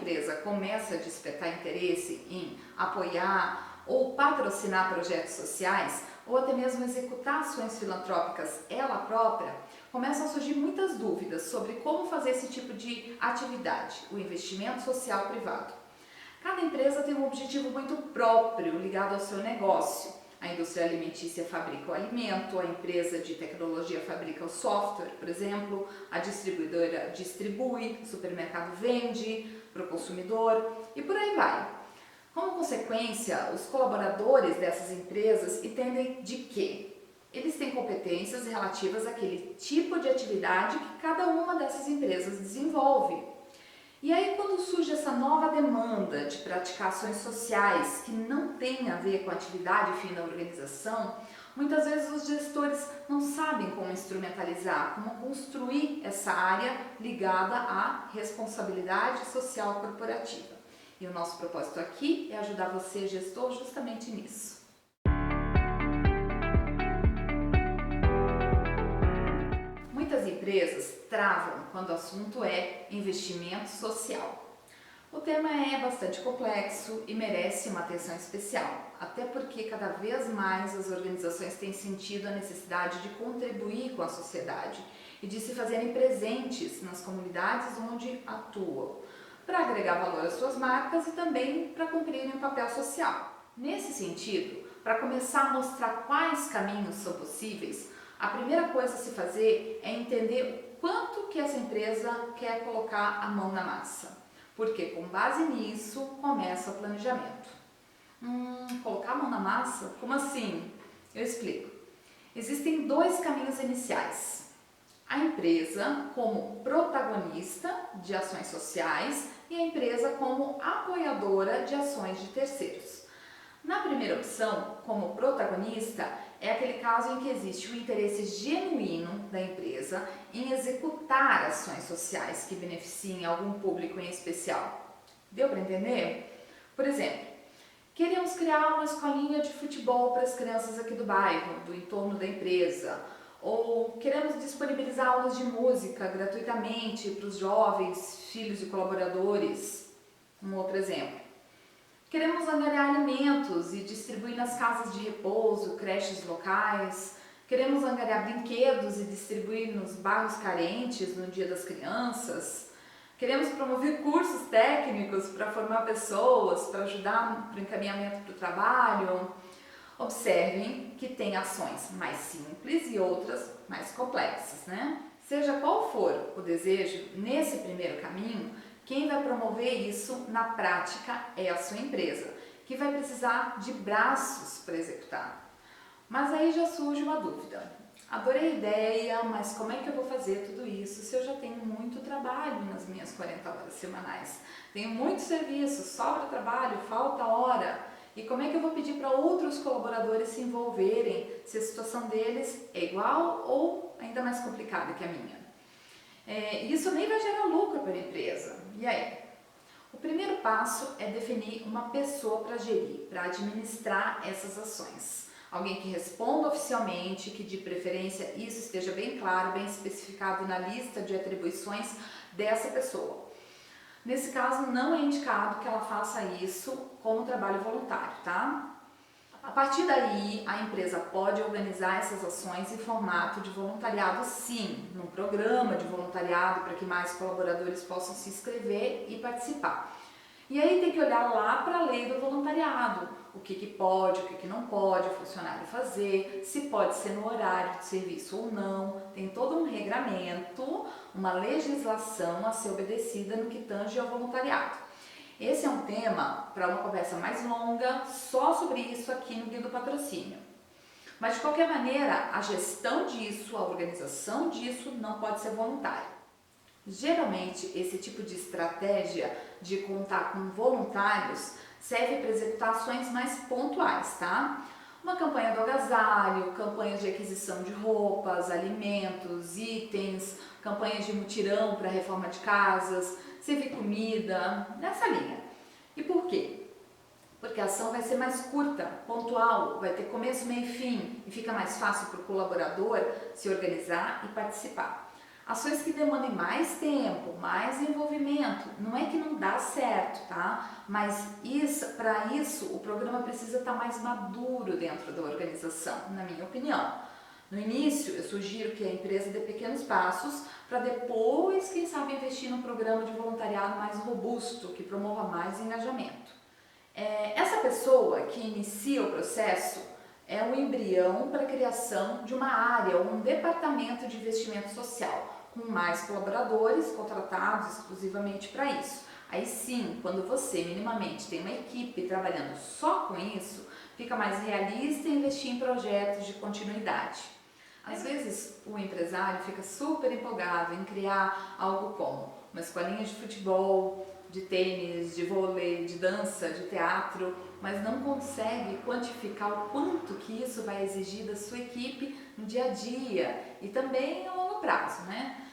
empresa começa a despertar interesse em apoiar ou patrocinar projetos sociais, ou até mesmo executar ações filantrópicas ela própria, começam a surgir muitas dúvidas sobre como fazer esse tipo de atividade, o investimento social privado. Cada empresa tem um objetivo muito próprio ligado ao seu negócio. A indústria alimentícia fabrica o alimento, a empresa de tecnologia fabrica o software, por exemplo, a distribuidora distribui, o supermercado vende para o consumidor e por aí vai. Como consequência, os colaboradores dessas empresas entendem de que eles têm competências relativas àquele tipo de atividade que cada uma dessas empresas desenvolve. E aí, quando surge essa nova demanda de praticar ações sociais que não tem a ver com a atividade fim da organização, muitas vezes os gestores não sabem como instrumentalizar, como construir essa área ligada à responsabilidade social corporativa. E o nosso propósito aqui é ajudar você, gestor, justamente nisso. Muitas empresas travam quando o assunto é investimento social. O tema é bastante complexo e merece uma atenção especial, até porque cada vez mais as organizações têm sentido a necessidade de contribuir com a sociedade e de se fazerem presentes nas comunidades onde atuam, para agregar valor às suas marcas e também para cumprirem um papel social. Nesse sentido, para começar a mostrar quais caminhos são possíveis, a primeira coisa a se fazer é entender o quanto que essa empresa quer colocar a mão na massa, porque com base nisso começa o planejamento. Colocar a mão na massa? Como assim? Eu explico. Existem dois caminhos iniciais. A empresa como protagonista de ações sociais e a empresa como apoiadora de ações de terceiros. Na primeira opção, como protagonista, é aquele caso em que existe o interesse genuíno da empresa em executar ações sociais que beneficiem algum público em especial. Deu para entender? Por exemplo, queremos criar uma escolinha de futebol para as crianças aqui do bairro, do entorno da empresa, ou queremos disponibilizar aulas de música gratuitamente para os jovens, filhos de colaboradores. Um outro exemplo. Queremos angariar alimentos e distribuir nas casas de repouso, creches locais. Queremos angariar brinquedos e distribuir nos bairros carentes no Dia das Crianças. Queremos promover cursos técnicos para formar pessoas, para ajudar no encaminhamento para o trabalho. Observem que tem ações mais simples e outras mais complexas, né? Seja qual for o desejo, nesse primeiro caminho, quem vai promover isso na prática é a sua empresa, que vai precisar de braços para executar. Mas aí já surge uma dúvida. Adorei a ideia, mas como é que eu vou fazer tudo isso se eu já tenho muito trabalho nas minhas 40 horas semanais? Tenho muito serviço, sobra trabalho, falta hora. E como é que eu vou pedir para outros colaboradores se envolverem se a situação deles é igual ou ainda mais complicada que a minha? Isso nem vai gerar lucro para a empresa. E aí? O primeiro passo é definir uma pessoa para gerir, para administrar essas ações. Alguém que responda oficialmente, que de preferência isso esteja bem claro, bem especificado na lista de atribuições dessa pessoa. Nesse caso, não é indicado que ela faça isso como trabalho voluntário, tá? A partir daí, a empresa pode organizar essas ações em formato de voluntariado, sim, num programa de voluntariado para que mais colaboradores possam se inscrever e participar. E aí tem que olhar lá para a lei do voluntariado, o que pode, o que não pode o funcionário fazer, se pode ser no horário de serviço ou não, tem todo um regramento, uma legislação a ser obedecida no que tange ao voluntariado. Esse é um tema para uma conversa mais longa, só sobre isso aqui no Guia do Patrocínio. Mas de qualquer maneira, a gestão disso, a organização disso não pode ser voluntária. Geralmente, esse tipo de estratégia de contar com voluntários serve para executar ações mais pontuais, tá? Uma campanha do agasalho, campanhas de aquisição de roupas, alimentos, itens, campanhas de mutirão para reforma de casas, servir comida, nessa linha. E por quê? Porque a ação vai ser mais curta, pontual, vai ter começo, meio e fim e fica mais fácil para o colaborador se organizar e participar. Ações que demandem mais tempo, mais envolvimento, não é que não dá certo, tá? Mas para isso, o programa precisa estar mais maduro dentro da organização, na minha opinião. No início, eu sugiro que a empresa dê pequenos passos para depois, quem sabe, investir num programa de voluntariado mais robusto, que promova mais engajamento. Essa pessoa que inicia o processo é o embrião para a criação de uma área ou um departamento de investimento social, com mais colaboradores contratados exclusivamente para isso. Aí sim, quando você minimamente tem uma equipe trabalhando só com isso, fica mais realista investir em projetos de continuidade. Às vezes o empresário fica super empolgado em criar algo como uma escolinha de futebol, de tênis, de vôlei, de dança, de teatro, mas não consegue quantificar o quanto que isso vai exigir da sua equipe no dia a dia e também a longo prazo, né?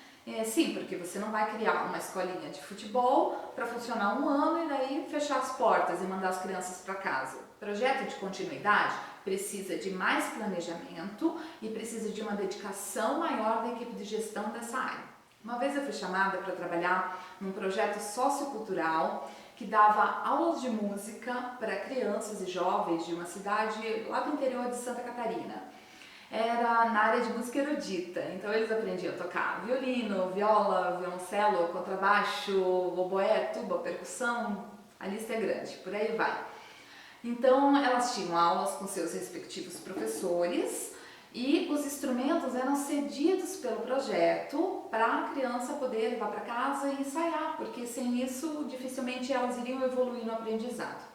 Sim, porque você não vai criar uma escolinha de futebol para funcionar um ano e daí fechar as portas e mandar as crianças para casa. Projeto de continuidade precisa de mais planejamento e precisa de uma dedicação maior da equipe de gestão dessa área. Uma vez eu fui chamada para trabalhar num projeto sociocultural que dava aulas de música para crianças e jovens de uma cidade lá do interior de Santa Catarina. Era na área de música erudita, então eles aprendiam a tocar violino, viola, violoncelo, contrabaixo, oboé, tuba, percussão, a lista é grande, por aí vai. Então elas tinham aulas com seus respectivos professores e os instrumentos eram cedidos pelo projeto para a criança poder levar para casa e ensaiar, porque sem isso dificilmente elas iriam evoluir no aprendizado.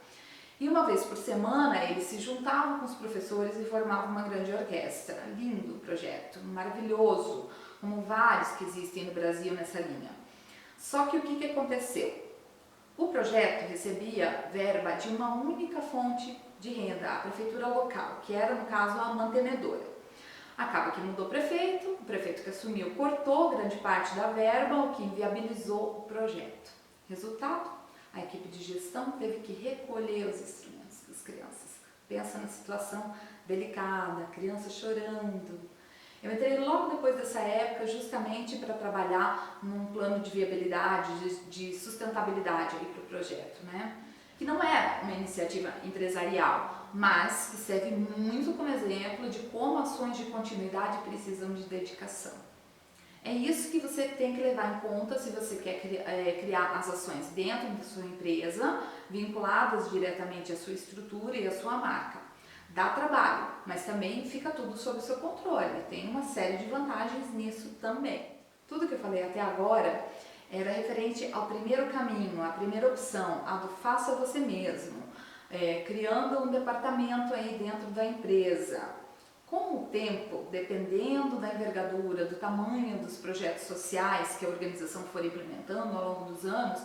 E uma vez por semana eles se juntavam com os professores e formavam uma grande orquestra. Lindo projeto, maravilhoso, como vários que existem no Brasil nessa linha. Só que o que aconteceu? O projeto recebia verba de uma única fonte de renda, a prefeitura local, que era no caso a mantenedora. Acaba que mudou o prefeito que assumiu cortou grande parte da verba, o que inviabilizou o projeto. Resultado? A equipe de gestão teve que recolher os instrumentos das crianças. Pensa na situação delicada, criança chorando. Eu entrei logo depois dessa época justamente para trabalhar num plano de viabilidade, de sustentabilidade para o projeto, né? Que não é uma iniciativa empresarial, mas que serve muito como exemplo de como ações de continuidade precisam de dedicação. É isso que você tem que levar em conta se você quer criar as ações dentro da sua empresa, vinculadas diretamente à sua estrutura e à sua marca. Dá trabalho, mas também fica tudo sob o seu controle. Tem uma série de vantagens nisso também. Tudo que eu falei até agora era referente ao primeiro caminho, à primeira opção, a do faça você mesmo, criando um departamento aí dentro da empresa. Com o tempo, dependendo da envergadura, do tamanho dos projetos sociais que a organização for implementando ao longo dos anos,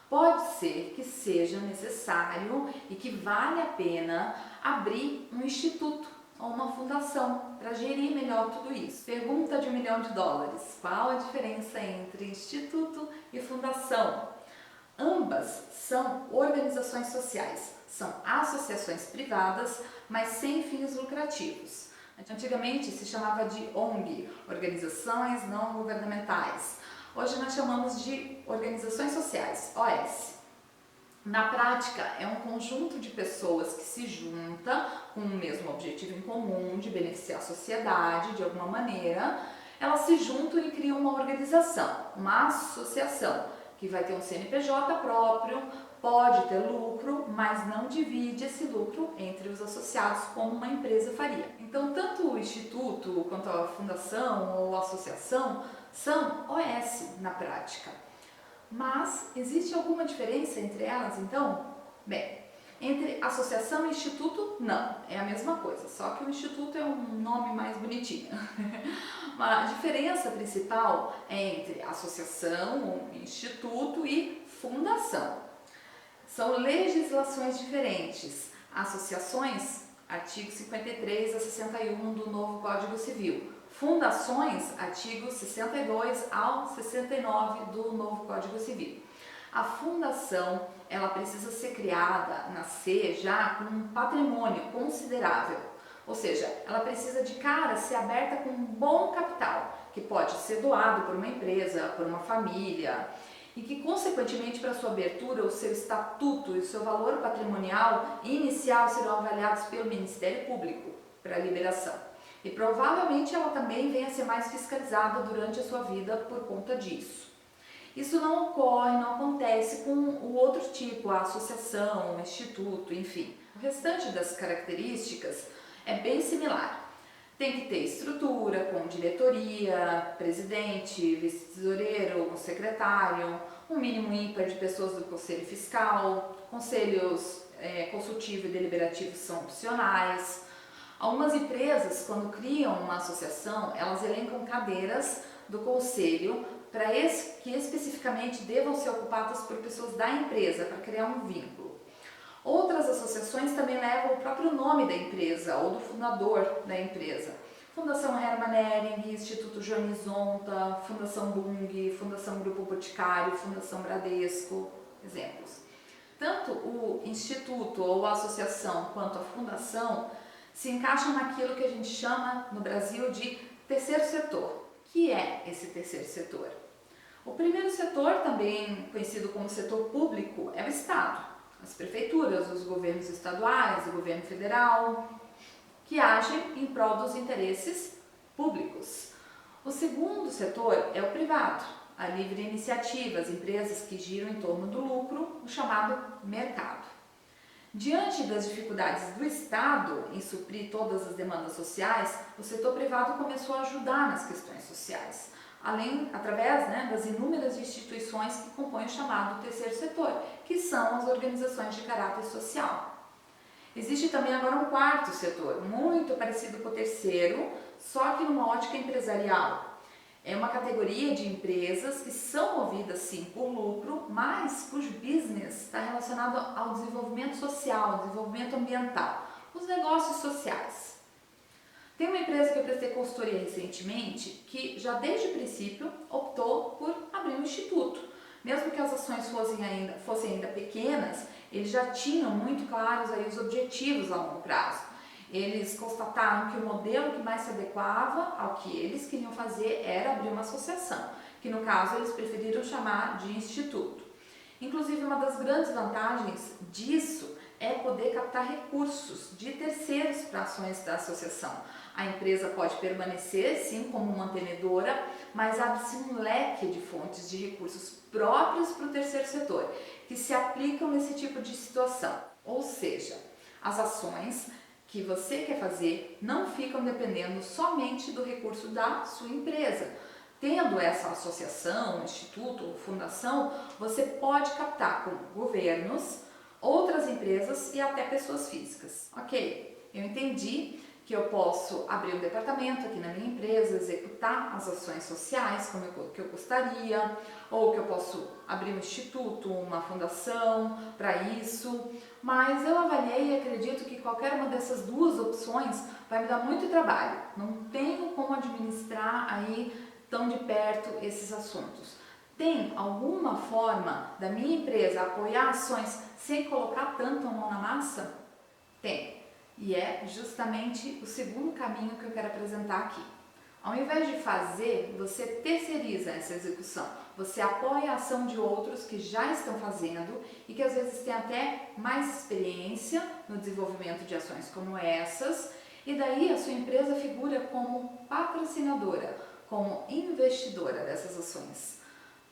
pode ser que seja necessário e que vale a pena abrir um instituto ou uma fundação para gerir melhor tudo isso. Pergunta de $1 milhão: qual a diferença entre instituto e fundação? Ambas são organizações sociais, são associações privadas, mas sem fins lucrativos. Antigamente se chamava de ONG, Organizações Não Governamentais. Hoje nós chamamos de Organizações Sociais, OS. Na prática, é um conjunto de pessoas que se junta com o mesmo objetivo em comum de beneficiar a sociedade de alguma maneira. Elas se juntam e criam uma organização, uma associação, que vai ter um CNPJ próprio, pode ter lucro, mas não divide esse lucro entre os associados como uma empresa faria. Então, tanto o instituto quanto a fundação ou a associação são OS na prática. Mas existe alguma diferença entre elas, então? Bem, entre associação e instituto, não, é a mesma coisa, só que o instituto é um nome mais bonitinho. A diferença principal é entre associação, instituto e fundação. São legislações diferentes. Associações, artigos 53 a 61 do novo Código Civil. Fundações, artigos 62 ao 69 do novo Código Civil. A fundação, ela precisa ser criada, nascer já com um patrimônio considerável. Ou seja, ela precisa de cara ser aberta com um bom capital, que pode ser doado por uma empresa, por uma família. e que, consequentemente, para sua abertura, o seu estatuto e o seu valor patrimonial inicial serão avaliados pelo Ministério Público para liberação. E provavelmente ela também venha a ser mais fiscalizada durante a sua vida por conta disso. Isso não ocorre, não acontece com o outro tipo, a associação, o instituto, enfim. O restante das características é bem similar. Tem que ter estrutura, com diretoria, presidente, vice-tesoureiro, um secretário, um mínimo ímpar de pessoas do conselho fiscal, conselhos consultivo e deliberativo são opcionais. Algumas empresas, quando criam uma associação, elas elencam cadeiras do conselho que especificamente devam ser ocupadas por pessoas da empresa, para criar um vínculo. Outras associações também levam o próprio nome da empresa ou do fundador da empresa. Fundação Hermann Hering, Instituto Joanes Zonta, Fundação Bung, Fundação Grupo Boticário, Fundação Bradesco, exemplos. Tanto o instituto ou a associação quanto a fundação se encaixam naquilo que a gente chama no Brasil de terceiro setor. Que é esse terceiro setor? O primeiro setor, também conhecido como setor público, é o Estado. As prefeituras, os governos estaduais, o governo federal, que agem em prol dos interesses públicos. O segundo setor é o privado, a livre iniciativa, as empresas que giram em torno do lucro, o chamado mercado. Diante das dificuldades do Estado em suprir todas as demandas sociais, o setor privado começou a ajudar nas questões sociais, através das inúmeras instituições que compõem o chamado terceiro setor, que são as organizações de caráter social. Existe também agora um quarto setor, muito parecido com o terceiro, só que numa ótica empresarial. É uma categoria de empresas que são movidas sim por lucro, mas cujo business está relacionado ao desenvolvimento social, ao desenvolvimento ambiental, os negócios sociais. Tem uma empresa que eu prestei consultoria recentemente que já desde o princípio optou por abrir um instituto. Mesmo que as ações fossem ainda pequenas, eles já tinham muito claros aí os objetivos a longo prazo. Eles constataram que o modelo que mais se adequava ao que eles queriam fazer era abrir uma associação, que no caso eles preferiram chamar de instituto. Inclusive, uma das grandes vantagens disso é poder captar recursos de terceiros para ações da associação. A empresa pode permanecer, sim, como mantenedora, mas abre-se um leque de fontes de recursos próprios para o terceiro setor, que se aplicam nesse tipo de situação. Ou seja, as ações que você quer fazer não ficam dependendo somente do recurso da sua empresa. Tendo essa associação, instituto ou fundação, você pode captar com governos, outras empresas e até pessoas físicas. Ok, eu entendi que eu posso abrir um departamento aqui na minha empresa, executar as ações sociais como que eu gostaria, ou que eu posso abrir um instituto, uma fundação para isso, mas eu avaliei e acredito que qualquer uma dessas duas opções vai me dar muito trabalho. Não tenho como administrar aí tão de perto esses assuntos. Tem alguma forma da minha empresa apoiar ações sem colocar tanto a mão na massa? Tem. E é justamente o segundo caminho que eu quero apresentar aqui. Ao invés de fazer, você terceiriza essa execução. Você apoia a ação de outros que já estão fazendo e que às vezes têm até mais experiência no desenvolvimento de ações como essas, e daí a sua empresa figura como patrocinadora, como investidora dessas ações.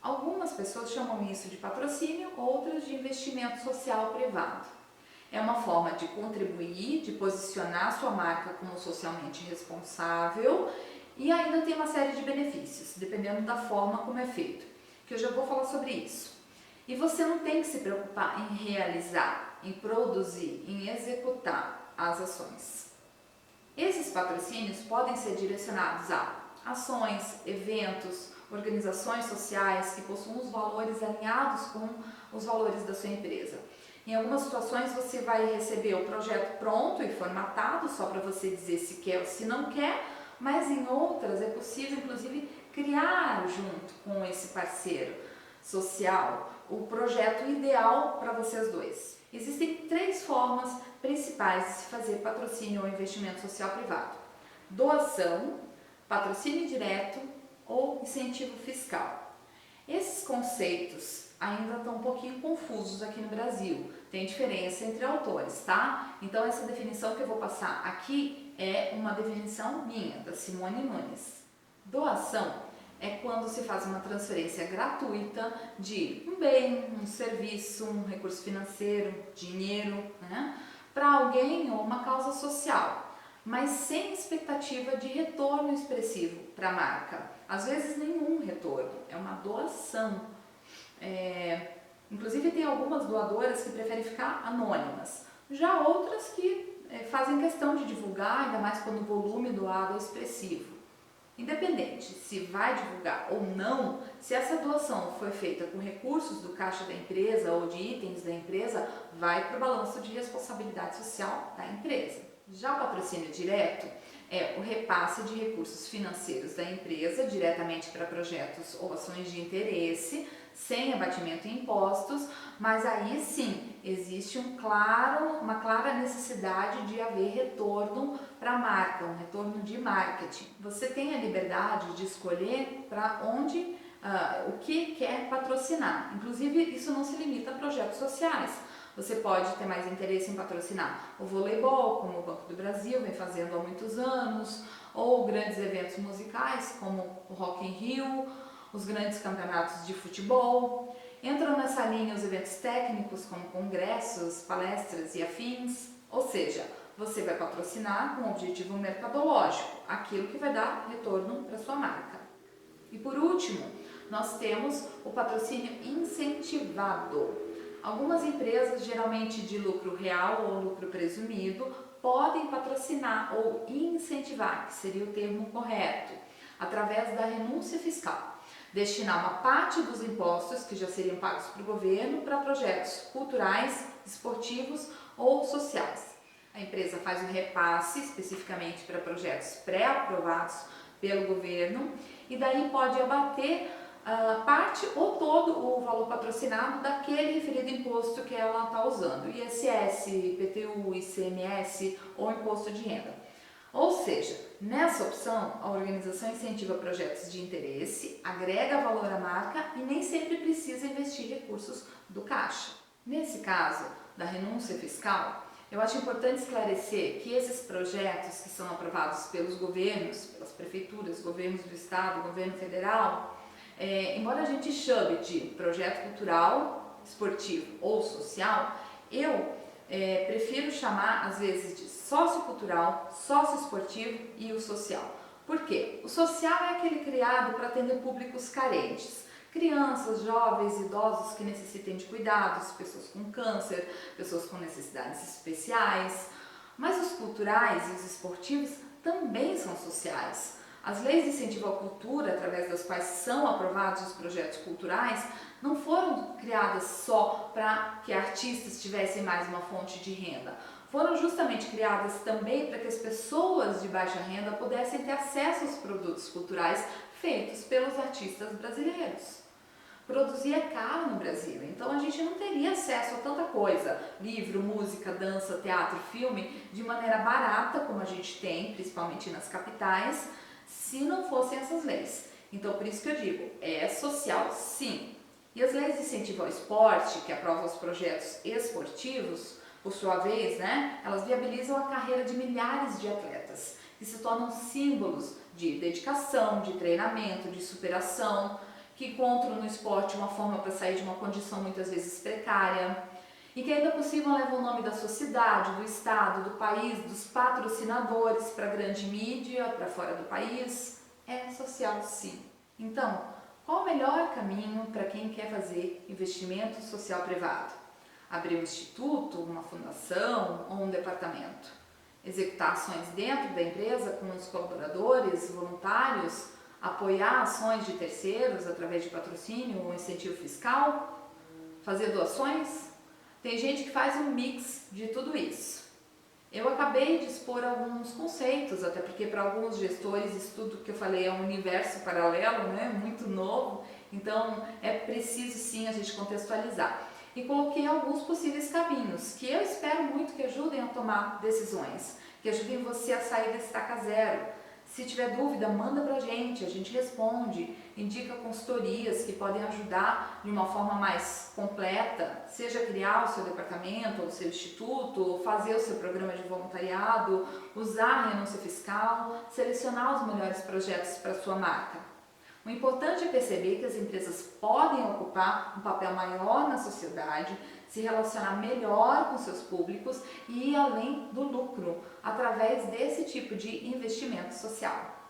Algumas pessoas chamam isso de patrocínio, outras de investimento social privado. É uma forma de contribuir, de posicionar sua marca como socialmente responsável e ainda tem uma série de benefícios, dependendo da forma como é feito, que eu já vou falar sobre isso. E você não tem que se preocupar em realizar, em produzir, em executar as ações. Esses patrocínios podem ser direcionados a ações, eventos, organizações sociais que possuam os valores alinhados com os valores da sua empresa. Em algumas situações você vai receber o projeto pronto e formatado, só para você dizer se quer ou se não quer, mas em outras é possível inclusive criar junto com esse parceiro social o projeto ideal para vocês dois. Existem 3 formas principais de se fazer patrocínio ou investimento social privado: doação, patrocínio direto ou incentivo fiscal. Esses conceitos ainda estão um pouquinho confusos aqui no Brasil, tem diferença entre autores, tá? Então essa definição que eu vou passar aqui é uma definição minha, da Simone Nunes. Doação é quando se faz uma transferência gratuita de um bem, um serviço, um recurso financeiro, dinheiro, né, para alguém ou uma causa social, mas sem expectativa de retorno expressivo para a marca. Às vezes nenhum retorno, é uma doação. Inclusive tem algumas doadoras que preferem ficar anônimas, já outras que fazem questão de divulgar, ainda mais quando o volume doado é expressivo. Independente se vai divulgar ou não, se essa doação foi feita com recursos do caixa da empresa ou de itens da empresa, vai para o balanço de responsabilidade social da empresa. Já o patrocínio direto é o repasse de recursos financeiros da empresa diretamente para projetos ou ações de interesse, sem abatimento em impostos, mas aí sim existe uma clara necessidade de haver retorno para a marca, um retorno de marketing. Você tem a liberdade de escolher para onde, o que quer patrocinar. Inclusive, isso não se limita a projetos sociais. Você pode ter mais interesse em patrocinar o voleibol, como o Banco do Brasil vem fazendo há muitos anos, ou grandes eventos musicais, como o Rock in Rio, os grandes campeonatos de futebol. Entram nessa linha os eventos técnicos, como congressos, palestras e afins. Ou seja, você vai patrocinar com um objetivo mercadológico, aquilo que vai dar retorno para sua marca. E por último, nós temos o patrocínio incentivado. Algumas empresas, geralmente de lucro real ou lucro presumido, podem patrocinar ou incentivar, que seria o termo correto, através da renúncia fiscal. Destinar uma parte dos impostos que já seriam pagos para o governo para projetos culturais, esportivos ou sociais. A empresa faz um repasse especificamente para projetos pré-aprovados pelo governo e daí pode abater parte ou todo o valor patrocinado daquele referido imposto que ela está usando, ISS, IPTU, ICMS ou imposto de renda. Ou seja, nessa opção, a organização incentiva projetos de interesse, agrega valor à marca e nem sempre precisa investir recursos do caixa. Nesse caso da renúncia fiscal, eu acho importante esclarecer que esses projetos que são aprovados pelos governos, pelas prefeituras, governos do estado, governo federal, embora a gente chame de projeto cultural, esportivo ou social, eu prefiro chamar às vezes de sociocultural, socioesportivo e o social. Por quê? O social é aquele criado para atender públicos carentes, crianças, jovens, idosos que necessitem de cuidados, pessoas com câncer, pessoas com necessidades especiais. Mas os culturais e os esportivos também são sociais. As leis de incentivo à cultura, através das quais são aprovados os projetos culturais, não foram criadas só para que artistas tivessem mais uma fonte de renda. Foram justamente criadas também para que as pessoas de baixa renda pudessem ter acesso aos produtos culturais feitos pelos artistas brasileiros. Produzir é caro no Brasil, então a gente não teria acesso a tanta coisa, livro, música, dança, teatro, filme, de maneira barata, como a gente tem, principalmente nas capitais, se não fossem essas leis. Então, por isso que eu digo, é social sim. E as leis de incentivo ao esporte, que aprovam os projetos esportivos, por sua vez, elas viabilizam a carreira de milhares de atletas, que se tornam símbolos de dedicação, de treinamento, de superação, que encontram no esporte uma forma para sair de uma condição muitas vezes precária, e que ainda por cima levam o nome da sua cidade, do estado, do país, dos patrocinadores para a grande mídia, para fora do país. É social sim. Então, qual o melhor caminho para quem quer fazer investimento social privado? Abrir um instituto, uma fundação ou um departamento? Executar ações dentro da empresa com os colaboradores, voluntários? Apoiar ações de terceiros através de patrocínio ou incentivo fiscal? Fazer doações? Tem gente que faz um mix de tudo isso. Eu acabei de expor alguns conceitos, até porque para alguns gestores isso tudo que eu falei é um universo paralelo, muito novo, então é preciso sim a gente contextualizar. E coloquei alguns possíveis caminhos, que eu espero muito que ajudem a tomar decisões, que ajudem você a sair da estaca zero, Se tiver dúvida, manda pra gente responde, indica consultorias que podem ajudar de uma forma mais completa, seja criar o seu departamento ou o seu instituto, fazer o seu programa de voluntariado, usar a renúncia fiscal, selecionar os melhores projetos para sua marca. O importante é perceber que as empresas podem ocupar um papel maior na sociedade, se relacionar melhor com seus públicos e ir além do lucro, através desse tipo de investimento social.